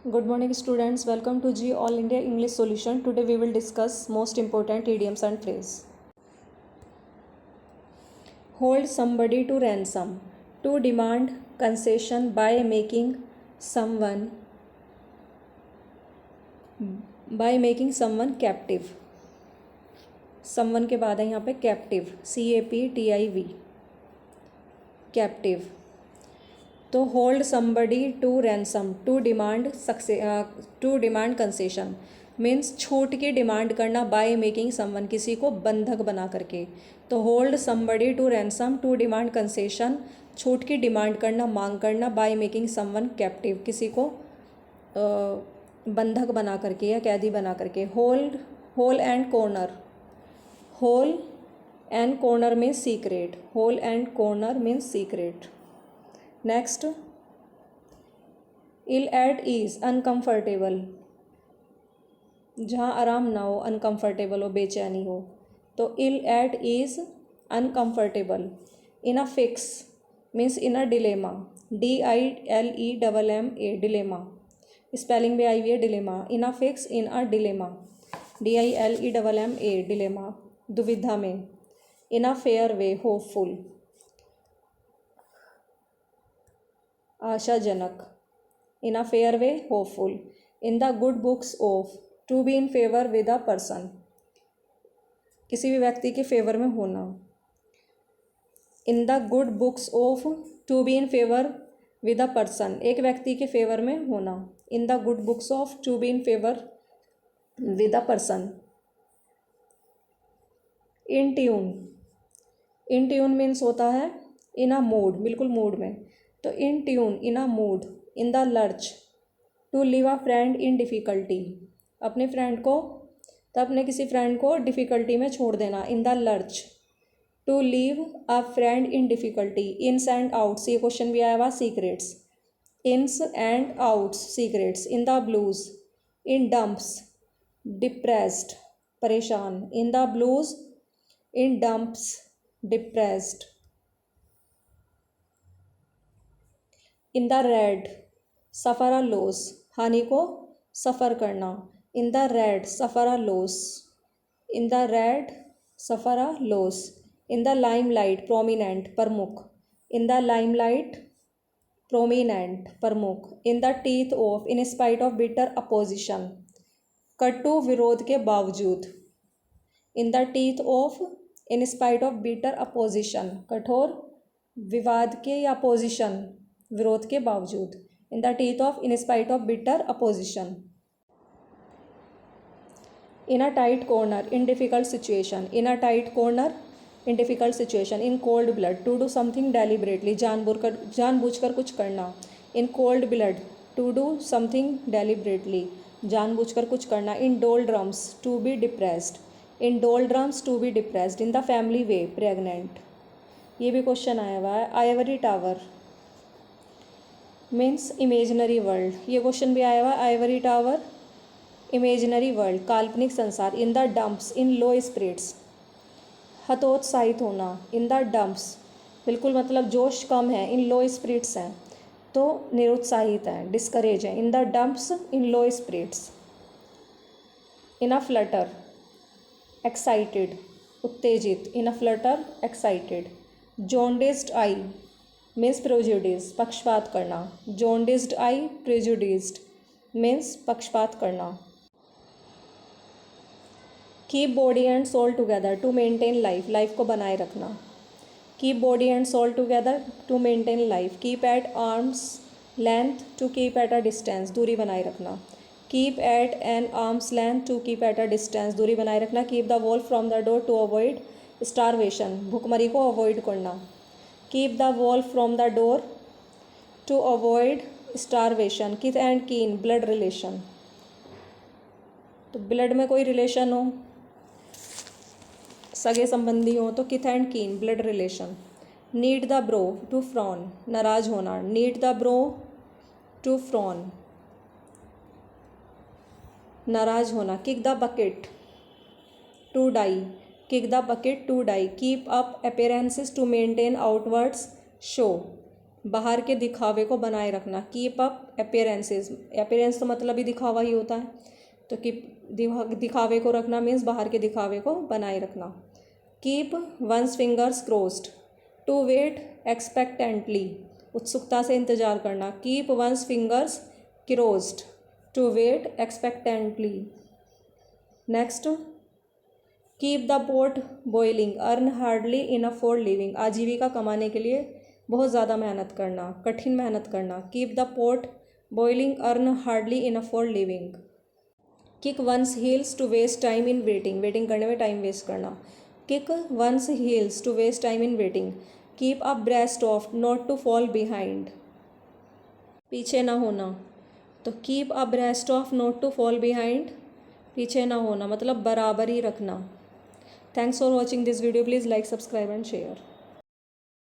Good morning students, welcome to G All India English Solution. Today we will discuss most important idioms and phrase. Hold somebody to ransom. To demand concession by making someone captive. Someone के बाद है यहाँ पे captive, CAPTIV, captive. तो hold somebody to ransom, to demand concession means छूट की demand करना by making someone, किसी को बंधक बना करके. तो hold somebody to ransom, to demand concession, छूट की डिमांड करना, मांग करना, बाय मेकिंग समवन कैप्टिव, किसी को बंधक बना करके या कैदी बना करके. Hole and corner. Hole and corner means secret. Hole and corner means secret. Next, ill at ease, uncomfortable, जहाँ आराम ना हो, अनकम्फर्टेबल हो, बेचैनी हो. तो ill at ease uncomfortable. In a fix means in a dilemma, DILEMMA, dilemma. Spelling भी आई हुई है dilemma. In a fix, in a dilemma, DILEMMA, dilemma, दुविधा में. In a fair way, hopeful, आशाजनक. In a fair way, hopeful. In the good books of, to be in favour with a person, किसी भी व्यक्ति के favour में होना. In the good books of, to be in favour with a person, एक व्यक्ति के फेवर में होना. In the good books of, to be in favour with a person. In tune. In tune means होता है in a mood, बिल्कुल mood में. तो in tune, in a mood. In the lurch, to leave a friend in difficulty, अपने friend को, तो अपने किसी फ्रेंड को डिफ़िकल्टी में छोड़ देना. In the lurch, to leave a friend in difficulty. Ins and outs, ये क्वेश्चन भी आया हुआ. Secrets. Ins and outs, secrets. In the blues. In dumps, depressed, परेशान. In the blues, in dumps, depressed. In the red, suffer a loss, हानि को suffer करना. In the red, suffer a loss. In the red, suffer a loss. In the limelight, prominent, प्रमुख. In the limelight, prominent, प्रमुख. In the teeth of, in spite of bitter opposition, कटु विरोध के बावजूद. In the teeth of, in spite of bitter opposition, कठोर विवाद के या अपोजिशन, विरोध के बावजूद. In the teeth of, in spite of bitter opposition. In a tight corner, in difficult situation. In a tight corner, in difficult situation. In cold blood, to do something deliberately, जानबूझकर कुछ करना. In cold blood, to do something deliberately, जानबूझकर कुछ करना. In doldrums, to be depressed. In doldrums, to be depressed. In the family way, pregnant. ये भी question आया हुआ है. Ivory tower means imaginary world, ये क्वेश्चन भी आया हुआ. आइवरी टावर, इमेजनरी वर्ल्ड, काल्पनिक संसार. In the dumps, in low spirits, हतोत्साहित होना. इन द डंप्स, बिल्कुल मतलब जोश कम है. इन लो स्पिरिट्स हैं तो निरुत्साहित हैं, डिस्करेज हैं. In the dumps, in low spirits. In a flutter, excited, उत्तेजित. In a flutter, excited. Jaundiced eye means prejudice, पक्षपात करना. जॉन्डिस्ड आई, प्रेजुडिस्ड मीन्स पक्षपात करना. Keep body and soul together, to maintain life, life को बनाए रखना. Keep body and soul together, to maintain life. Keep at arms length, to keep at a distance, दूरी बनाए रखना. Keep at an arms length, to keep at a distance, दूरी बनाए रखना. Keep the wall from the door, to avoid starvation, भुखमरी को avoid करना. Keep the wall from the door, to avoid starvation. Kith and kin, blood relation, तो blood में कोई relation हो, सगे संबंधी हो तो kith and kin, blood relation. Knit the brow, to frown, नाराज होना. Knit the brow, to frown, नाराज होना. Kick the bucket, to die. Kick the bucket, to die. Keep up appearances, to maintain outwards show. बाहर के दिखावे को बनाए रखना, कीप अप अपीयरेंसेस, अपीयरेंस तो मतलब ही दिखावा ही होता है, तो कीप दिखावे को रखना मीन्स बाहर के दिखावे को बनाए रखना। Keep ones fingers crossed, to wait expectantly, उत्सुकता से इंतजार करना। Keep ones fingers crossed, to wait expectantly. Next, keep the pot boiling, earn hardly enough for living, आजीविका कमाने के लिए बहुत ज़्यादा मेहनत करना, कठिन मेहनत करना। Keep the pot boiling, earn hardly enough for living. Kick one's heels to waste time in waiting, waiting करने में टाइम वेस्ट करना। Kick one's heels to waste time in waiting. Keep up breast of, not to fall behind, पीछे ना होना। तो keep up breast of, not to fall behind, पीछे ना होना मतलब बराबर ही रखना। Thanks for watching this video, please like, subscribe and share.